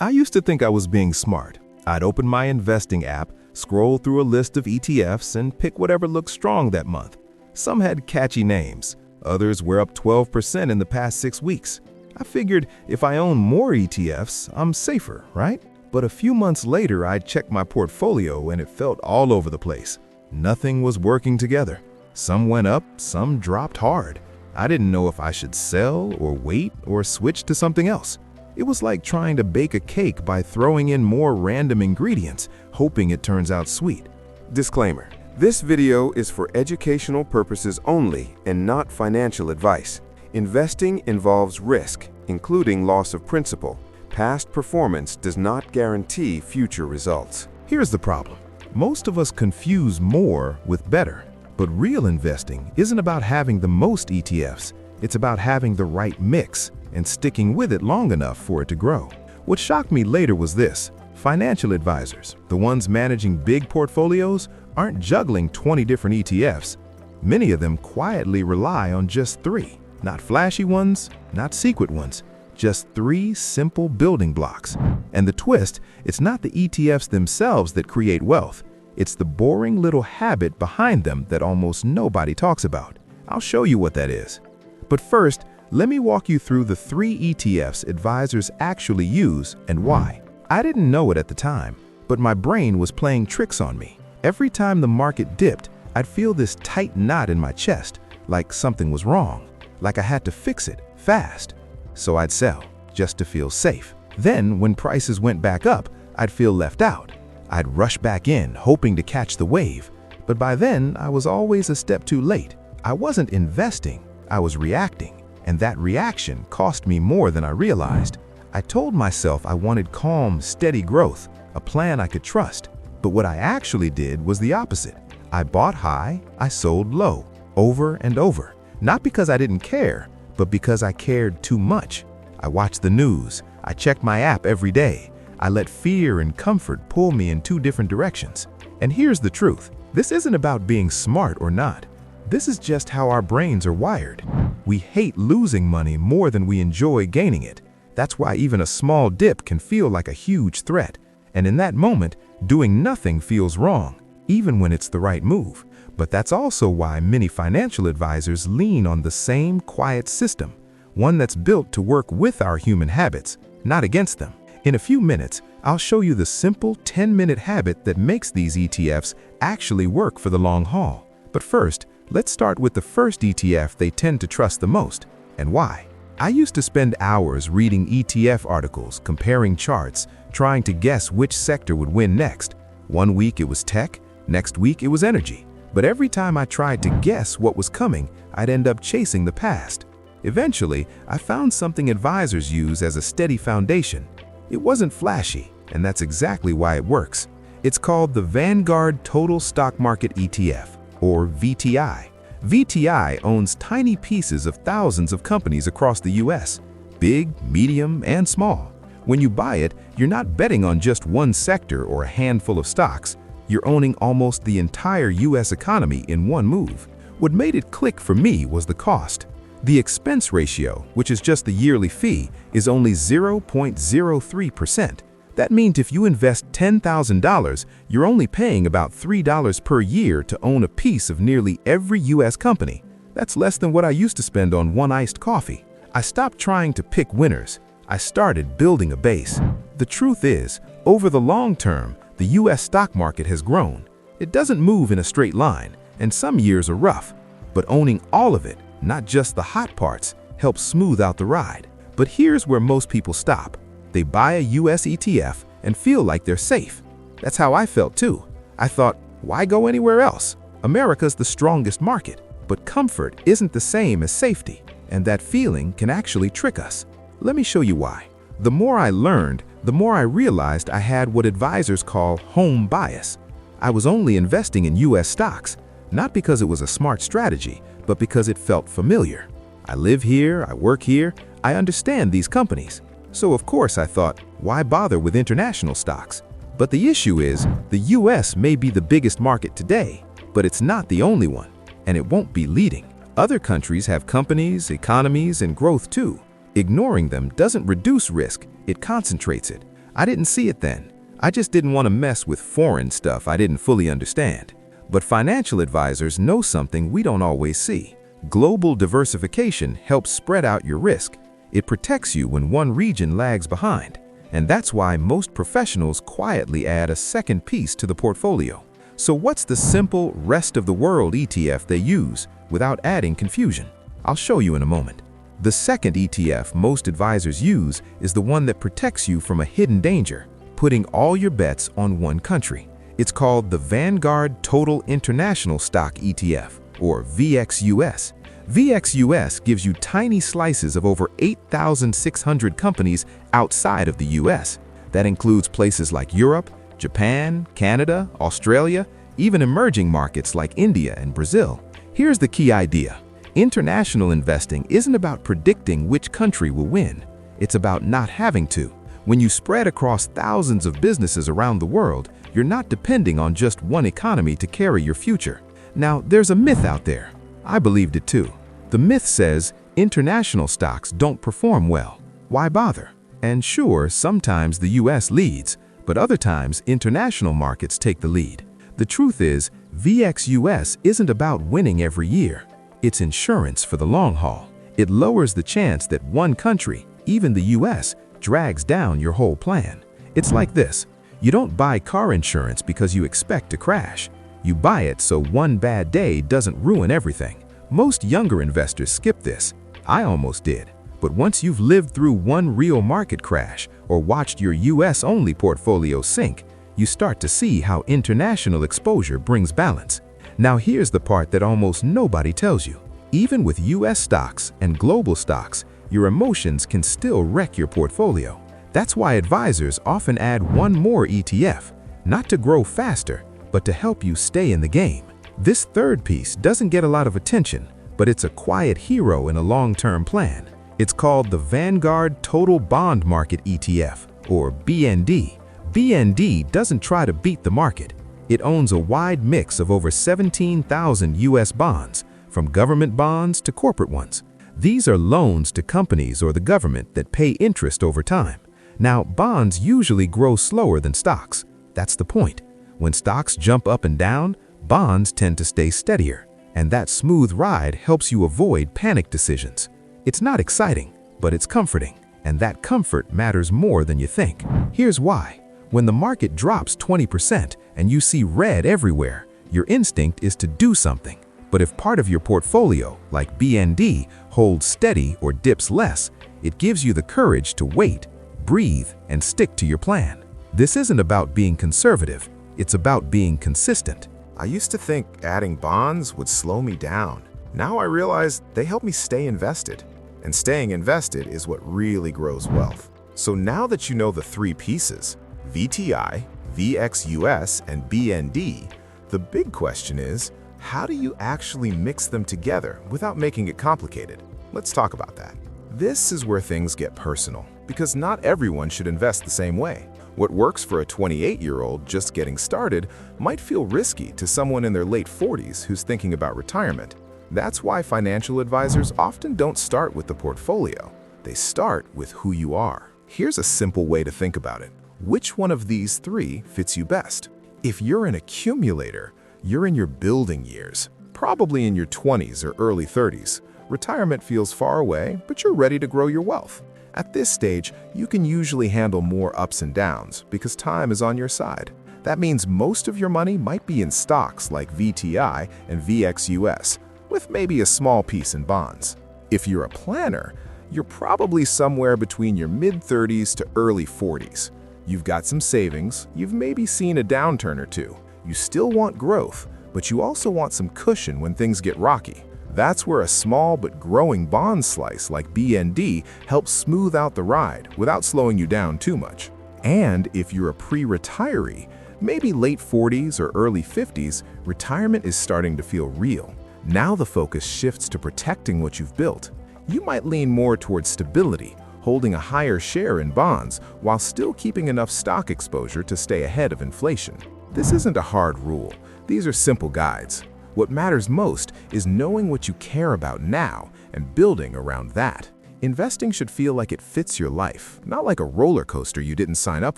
I used to think I was being smart. I'd open my investing app, scroll through a list of ETFs, and pick whatever looked strong that month. Some had catchy names. Others were up 12% in the past 6 weeks. I figured if I own more ETFs, I'm safer, right? But a few months later, I'd check my portfolio and it felt all over the place. Nothing was working together. Some went up, some dropped hard. I didn't know if I should sell or wait or switch to something else. It was like trying to bake a cake by throwing in more random ingredients, hoping it turns out sweet. Disclaimer: this video is for educational purposes only and not financial advice. Investing involves risk, including loss of principal. Past performance does not guarantee future results. Here's the problem. Most of us confuse more with better. But real investing isn't about having the most ETFs. It's about having the right mix and sticking with it long enough for it to grow. What shocked me later was this. Financial advisors, the ones managing big portfolios, aren't juggling 20 different ETFs. Many of them quietly rely on just 3. Not flashy ones, not secret ones. Just 3 simple building blocks. And the twist, it's not the ETFs themselves that create wealth. It's the boring little habit behind them that almost nobody talks about. I'll show you what that is. But first, let me walk you through the 3 ETFs advisors actually use and why. I didn't know it at the time, but my brain was playing tricks on me. Every time the market dipped, I'd feel this tight knot in my chest, like something was wrong, like I had to fix it fast. So I'd sell, just to feel safe. Then, when prices went back up, I'd feel left out. I'd rush back in, hoping to catch the wave. But by then, I was always a step too late. I wasn't investing, I was reacting. And that reaction cost me more than I realized. I told myself I wanted calm, steady growth, a plan I could trust. But what I actually did was the opposite. I bought high, I sold low, over and over. Not because I didn't care, but because I cared too much. I watched the news, I checked my app every day. I let fear and comfort pull me in 2 different directions. And here's the truth. This isn't about being smart or not. This is just how our brains are wired. We hate losing money more than we enjoy gaining it. That's why even a small dip can feel like a huge threat. And in that moment, doing nothing feels wrong, even when it's the right move. But that's also why many financial advisors lean on the same quiet system, one that's built to work with our human habits, not against them. In a few minutes, I'll show you the simple 10-minute habit that makes these ETFs actually work for the long haul. But first, let's start with the first ETF they tend to trust the most, and why. I used to spend hours reading ETF articles, comparing charts, trying to guess which sector would win next. One week it was tech, next week it was energy. But every time I tried to guess what was coming, I'd end up chasing the past. Eventually, I found something advisors use as a steady foundation. It wasn't flashy, and that's exactly why it works. It's called the Vanguard Total Stock Market ETF, or VTI. VTI owns tiny pieces of thousands of companies across the US, big, medium, and small. When you buy it, you're not betting on just one sector or a handful of stocks. You're owning almost the entire US economy in one move. What made it click for me was the cost. The expense ratio, which is just the yearly fee, is only 0.03%. That means if you invest $10,000, you're only paying about $3 per year to own a piece of nearly every US company. That's less than what I used to spend on one iced coffee. I stopped trying to pick winners. I started building a base. The truth is, over the long term, the US stock market has grown. It doesn't move in a straight line, and some years are rough. But owning all of it, not just the hot parts, helps smooth out the ride. But here's where most people stop. They buy a US ETF and feel like they're safe. That's how I felt too. I thought, why go anywhere else? America's the strongest market. But comfort isn't the same as safety, and that feeling can actually trick us. Let me show you why. The more I learned, the more I realized I had what advisors call home bias. I was only investing in US stocks, not because it was a smart strategy, but because it felt familiar. I live here, I work here, I understand these companies. So of course I thought, why bother with international stocks? But the issue is, the US may be the biggest market today, but it's not the only one, and it won't be leading. Other countries have companies, economies, and growth too. Ignoring them doesn't reduce risk, it concentrates it. I didn't see it then. I just didn't want to mess with foreign stuff I didn't fully understand. But financial advisors know something we don't always see. Global diversification helps spread out your risk. It protects you when one region lags behind. And that's why most professionals quietly add a second piece to the portfolio. So what's the simple rest of the world ETF they use without adding confusion? I'll show you in a moment. The second ETF most advisors use is the one that protects you from a hidden danger, putting all your bets on one country. It's called the Vanguard Total International Stock ETF, or VXUS. VXUS gives you tiny slices of over 8,600 companies outside of the US. That includes places like Europe, Japan, Canada, Australia, even emerging markets like India and Brazil. Here's the key idea. International investing isn't about predicting which country will win. It's about not having to. When you spread across thousands of businesses around the world, you're not depending on just one economy to carry your future. Now, there's a myth out there. I believed it too. The myth says international stocks don't perform well. Why bother? And sure, sometimes the US leads, but other times international markets take the lead. The truth is, VXUS isn't about winning every year. It's insurance for the long haul. It lowers the chance that one country, even the US, drags down your whole plan. It's like this. You don't buy car insurance because you expect to crash. You buy it so one bad day doesn't ruin everything. Most younger investors skip this. I almost did. But once you've lived through one real market crash or watched your US-only portfolio sink, you start to see how international exposure brings balance. Now here's the part that almost nobody tells you. Even with US stocks and global stocks, your emotions can still wreck your portfolio. That's why advisors often add one more ETF, not to grow faster, but to help you stay in the game. This third piece doesn't get a lot of attention, but it's a quiet hero in a long-term plan. It's called the Vanguard Total Bond Market ETF, or BND. BND doesn't try to beat the market. It owns a wide mix of over 17,000 US bonds, from government bonds to corporate ones. These are loans to companies or the government that pay interest over time. Now, bonds usually grow slower than stocks. That's the point. When stocks jump up and down, bonds tend to stay steadier, and that smooth ride helps you avoid panic decisions. It's not exciting, but it's comforting, and that comfort matters more than you think. Here's why. When the market drops 20% and you see red everywhere, your instinct is to do something. But if part of your portfolio, like BND, holds steady or dips less, it gives you the courage to wait, breathe, and stick to your plan. This isn't about being conservative, it's about being consistent. I used to think adding bonds would slow me down. Now I realize they help me stay invested. And staying invested is what really grows wealth. So now that you know the three pieces, VTI, VXUS, and BND, the big question is, how do you actually mix them together without making it complicated? Let's talk about that. This is where things get personal, because not everyone should invest the same way. What works for a 28-year-old just getting started might feel risky to someone in their late 40s who's thinking about retirement. That's why financial advisors often don't start with the portfolio. They start with who you are. Here's a simple way to think about it. Which one of these three fits you best? If you're an accumulator, you're in your building years, probably in your 20s or early 30s. Retirement feels far away, but you're ready to grow your wealth. At this stage, you can usually handle more ups and downs because time is on your side. That means most of your money might be in stocks like VTI and VXUS, with maybe a small piece in bonds. If you're a planner, you're probably somewhere between your mid-30s to early 40s. You've got some savings, you've maybe seen a downturn or two. You still want growth, but you also want some cushion when things get rocky. That's where a small but growing bond slice like BND helps smooth out the ride without slowing you down too much. And if you're a pre-retiree, maybe late 40s or early 50s, retirement is starting to feel real. Now the focus shifts to protecting what you've built. You might lean more towards stability, holding a higher share in bonds while still keeping enough stock exposure to stay ahead of inflation. This isn't a hard rule. These are simple guides. What matters most is knowing what you care about now and building around that. Investing should feel like it fits your life, not like a roller coaster you didn't sign up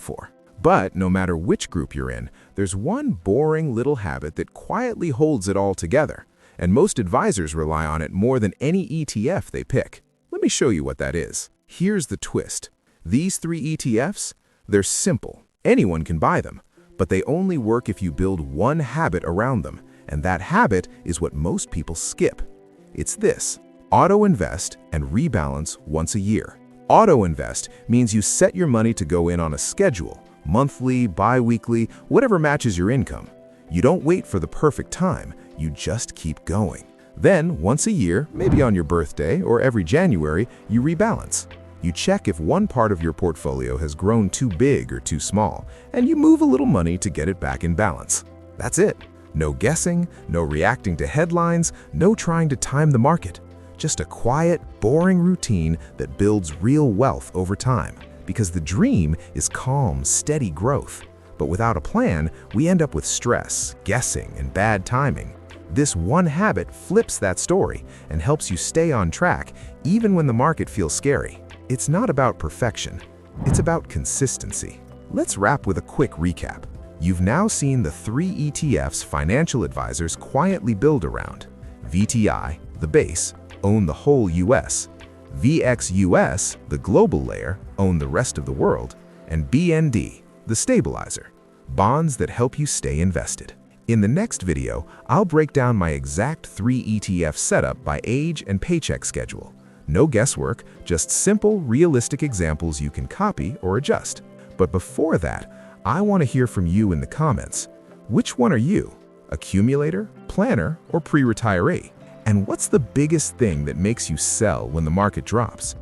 for. But no matter which group you're in, there's one boring little habit that quietly holds it all together, and most advisors rely on it more than any ETF they pick. Let me show you what that is. Here's the twist. These 3 ETFs, they're simple. Anyone can buy them, but they only work if you build one habit around them, and that habit is what most people skip. It's this: auto-invest and rebalance once a year. Auto-invest means you set your money to go in on a schedule, monthly, bi-weekly, whatever matches your income. You don't wait for the perfect time, you just keep going. Then, once a year, maybe on your birthday or every January, you rebalance. You check if one part of your portfolio has grown too big or too small, and you move a little money to get it back in balance. That's it. No guessing, no reacting to headlines, no trying to time the market. Just a quiet, boring routine that builds real wealth over time. Because the dream is calm, steady growth. But without a plan, we end up with stress, guessing, and bad timing. This one habit flips that story and helps you stay on track even when the market feels scary. It's not about perfection, it's about consistency. Let's wrap with a quick recap. You've now seen the 3 ETFs financial advisors quietly build around. VTI, the base, own the whole US. VXUS, the global layer, own the rest of the world. And BND, the stabilizer, bonds that help you stay invested. In the next video, I'll break down my exact 3 ETF setup by age and paycheck schedule. No guesswork, just simple, realistic examples you can copy or adjust. But before that, I want to hear from you in the comments. Which one are you? Accumulator, planner, or pre-retiree? And what's the biggest thing that makes you sell when the market drops?